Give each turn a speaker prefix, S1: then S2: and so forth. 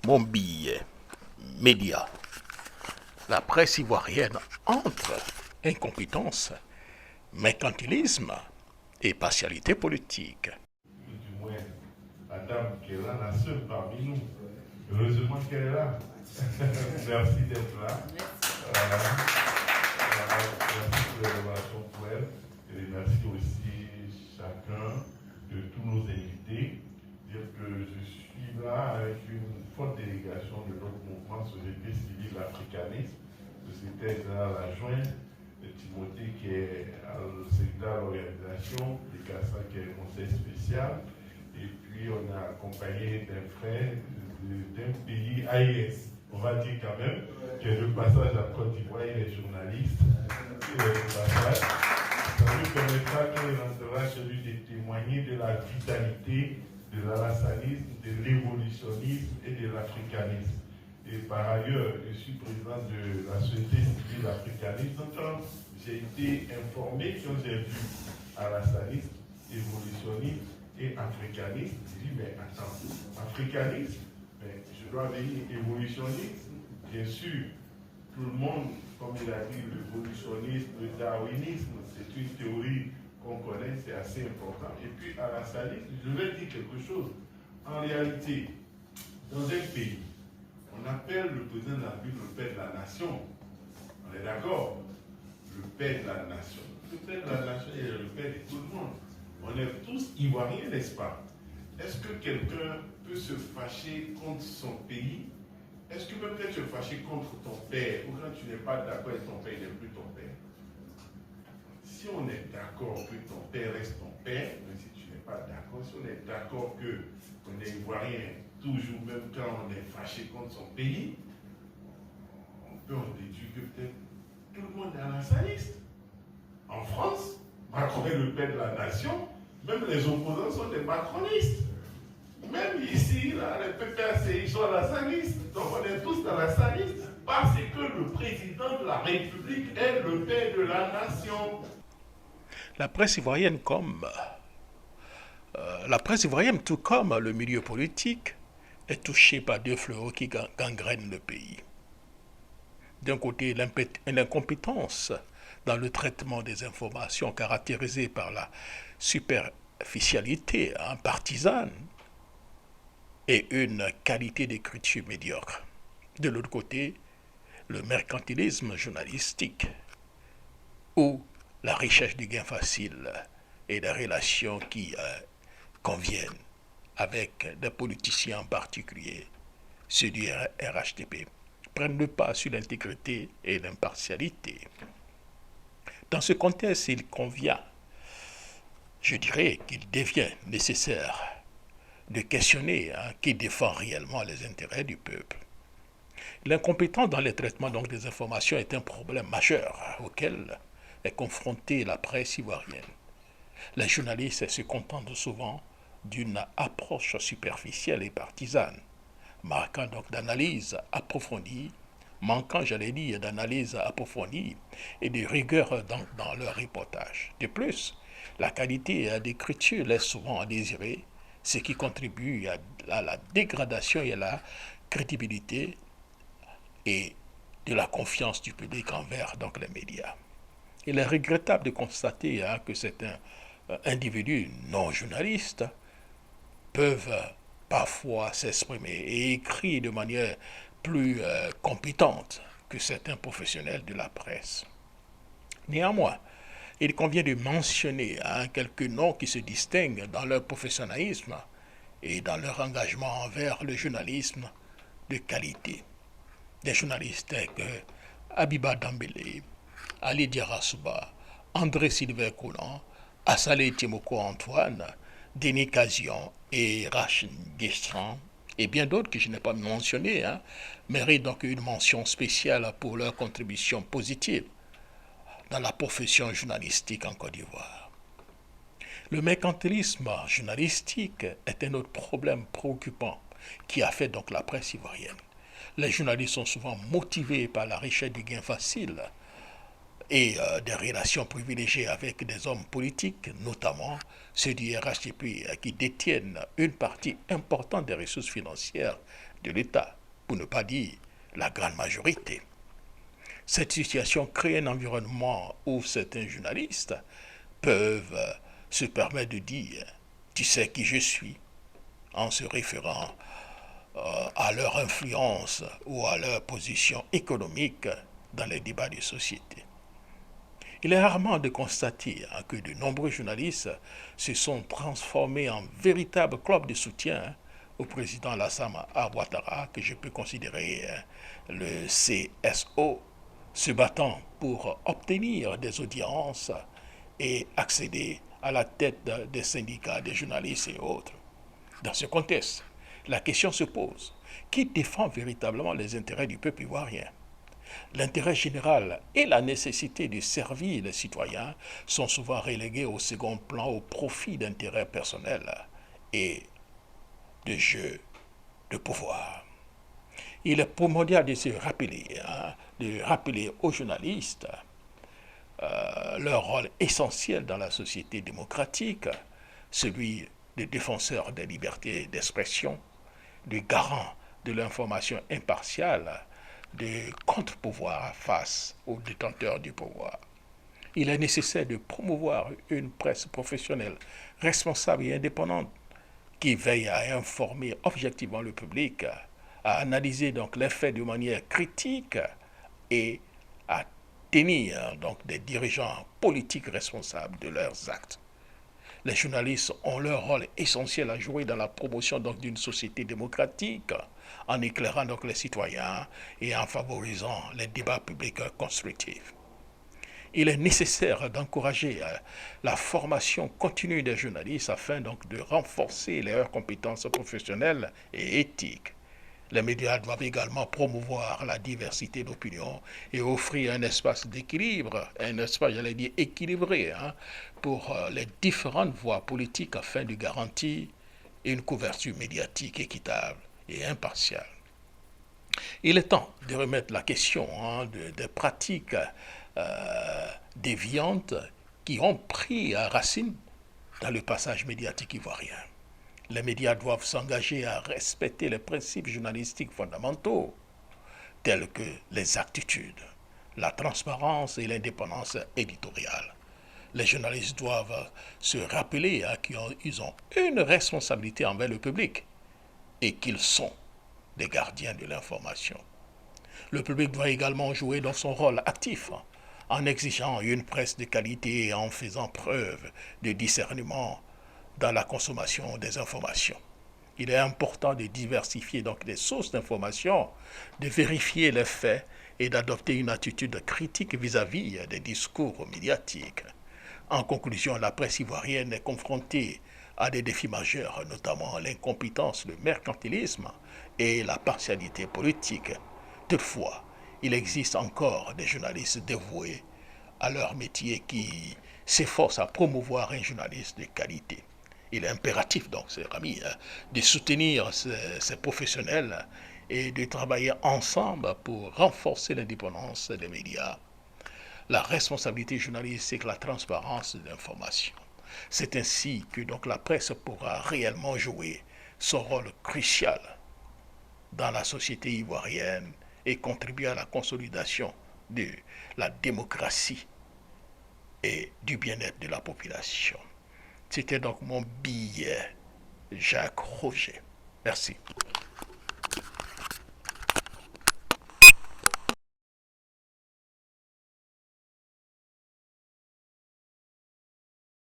S1: mon billet, média. La presse ivoirienne entre incompétence, mercantilisme et partialité politique.
S2: Du moins, la dame qui est là, la seule parmi nous. Heureusement qu'elle est là. Merci d'être là. Merci pour les relations pour elle. Et merci aussi chacun de tous nos invités. Dire que je suis là avec une forte délégation de notre mouvement Société civile africaniste. Société générale adjointe de Timothée qui est le secrétaire de l'organisation, de Cassa qui est le conseil spécial. Et puis on a accompagné d'un frère d'un pays AIS, on va dire quand même, qui est de passage à Côte d'Ivoire, il est journaliste. Il est de passage. Ça lui permettra quand il entrera chez lui de témoigner de la vitalité, de l'alassanisme, de l'évolutionnisme et de l'africanisme. Et par ailleurs, je suis président de la Société civile africaniste. Donc, quand j'ai été informé, quand j'ai vu alassanisme, évolutionnisme et africanisme, j'ai dit, mais attends, africanisme, mais je dois venir évolutionnisme. Bien sûr, tout le monde, comme il a dit, l'évolutionnisme, le darwinisme, c'est une théorie qu'on connaît, c'est assez important. Et puis, alassanisme, je vais dire quelque chose. En réalité, dans un pays, on appelle le président de la République le père de la nation. On est d'accord? Le père de la nation. Le père de la nation est le père de tout le monde. On est tous ivoiriens, n'est-ce pas? Est-ce que quelqu'un peut se fâcher contre son pays? Est-ce que peut-être se fâcher contre ton père? Ou quand tu n'es pas d'accord avec ton père, il n'est plus ton père? Si on est d'accord que ton père reste ton père, mais si tu n'es pas d'accord, si on est d'accord qu'on est ivoirien, toujours, même quand on est fâché contre son pays, on peut en déduire que peut-être tout le monde est alassaniste. En France, Macron est le père de la nation, même les opposants sont des macronistes. Même ici, là, les PPAC, ils sont alassanistes. Donc on est tous alassanistes parce que le président de la République est le père de la nation.
S1: La presse ivoirienne tout comme le milieu politique, est touchée par deux fléaux qui gangrènent le pays. D'un côté, l'incompétence dans le traitement des informations caractérisée par la superficialité partisane et une qualité d'écriture médiocre. De l'autre côté, le mercantilisme journalistique ou la recherche du gain facile et des relations qui conviennent avec des politiciens en particulier, ceux du RHDP, prennent le pas sur l'intégrité et l'impartialité. Dans ce contexte, il convient, je dirais qu'il devient nécessaire de questionner qui défend réellement les intérêts du peuple. L'incompétence dans le traitement donc, des informations est un problème majeur auquel est confrontée la presse ivoirienne. Les journalistes se contentent souvent d'une approche superficielle et partisane, manquant donc d'analyse approfondie, d'analyse approfondie et de rigueur dans leur reportage. De plus, la qualité d'écriture laisse souvent à désirer, ce qui contribue à la dégradation et à la crédibilité et de la confiance du public envers donc, les médias. Il est regrettable de constater que certains individus non journalistes peuvent parfois s'exprimer et écrire de manière plus compétente que certains professionnels de la presse. Néanmoins, il convient de mentionner quelques noms qui se distinguent dans leur professionnalisme et dans leur engagement envers le journalisme de qualité. Des journalistes tels que Abiba Dambélé, Ali Diarra-Souba, André Sylvain Collant, Assalé Timoko Antoine, Denis Cazion et Rachid Guestran, et bien d'autres que je n'ai pas mentionnés, méritent donc une mention spéciale pour leur contribution positive dans la profession journalistique en Côte d'Ivoire. Le mercantilisme journalistique est un autre problème préoccupant qui affecte donc la presse ivoirienne. Les journalistes sont souvent motivés par la recherche du gain facile et des relations privilégiées avec des hommes politiques, notamment ceux du RHDP qui détiennent une partie importante des ressources financières de l'État, pour ne pas dire la grande majorité. Cette situation crée un environnement où certains journalistes peuvent se permettre de dire « tu sais qui je suis » en se référant à leur influence ou à leur position économique dans les débats de société. Il est rarement de constater que de nombreux journalistes se sont transformés en véritables clubs de soutien au président Alassane Ouattara, que je peux considérer le CSO, se battant pour obtenir des audiences et accéder à la tête des syndicats des journalistes et autres. Dans ce contexte, la question se pose, qui défend véritablement les intérêts du peuple ivoirien? L'intérêt général et la nécessité de servir les citoyens sont souvent relégués au second plan au profit d'intérêts personnels et de jeux de pouvoir. Il est primordial de se rappeler aux journalistes leur rôle essentiel dans la société démocratique, celui de défenseur des libertés d'expression, de garant de l'information impartiale, de contre-pouvoir face aux détenteurs du pouvoir. Il est nécessaire de promouvoir une presse professionnelle, responsable et indépendante, qui veille à informer objectivement le public, à analyser donc les faits de manière critique et à tenir donc des dirigeants politiques responsables de leurs actes. Les journalistes ont leur rôle essentiel à jouer dans la promotion donc d'une société démocratique, en éclairant donc les citoyens et en favorisant les débats publics constructifs. Il est nécessaire d'encourager la formation continue des journalistes afin donc de renforcer leurs compétences professionnelles et éthiques. Les médias doivent également promouvoir la diversité d'opinions et offrir un espace d'équilibre, un espace, j'allais dire, équilibré pour les différentes voies politiques afin de garantir une couverture médiatique équitable et impartiale. Il est temps de remettre la question des pratiques déviantes qui ont pris racine dans le passage médiatique ivoirien. Les médias doivent s'engager à respecter les principes journalistiques fondamentaux, tels que l'exactitude, la transparence et l'indépendance éditoriale. Les journalistes doivent se rappeler qu'ils ont une responsabilité envers le public et qu'ils sont des gardiens de l'information. Le public doit également jouer dans son rôle actif en exigeant une presse de qualité et en faisant preuve de discernement dans la consommation des informations. Il est important de diversifier donc les sources d'information, de vérifier les faits et d'adopter une attitude critique vis-à-vis des discours médiatiques. En conclusion, la presse ivoirienne est confrontée à des défis majeurs, notamment l'incompétence, le mercantilisme et la partialité politique. Toutefois, il existe encore des journalistes dévoués à leur métier qui s'efforcent à promouvoir un journaliste de qualité. Il est impératif, donc, chers amis, de soutenir ces professionnels et de travailler ensemble pour renforcer l'indépendance des médias, la responsabilité journalistique et la transparence de l'information. C'est ainsi que donc, la presse pourra réellement jouer son rôle crucial dans la société ivoirienne et contribuer à la consolidation de la démocratie et du bien-être de la population. C'était donc mon billet, Jacques Roger. Merci.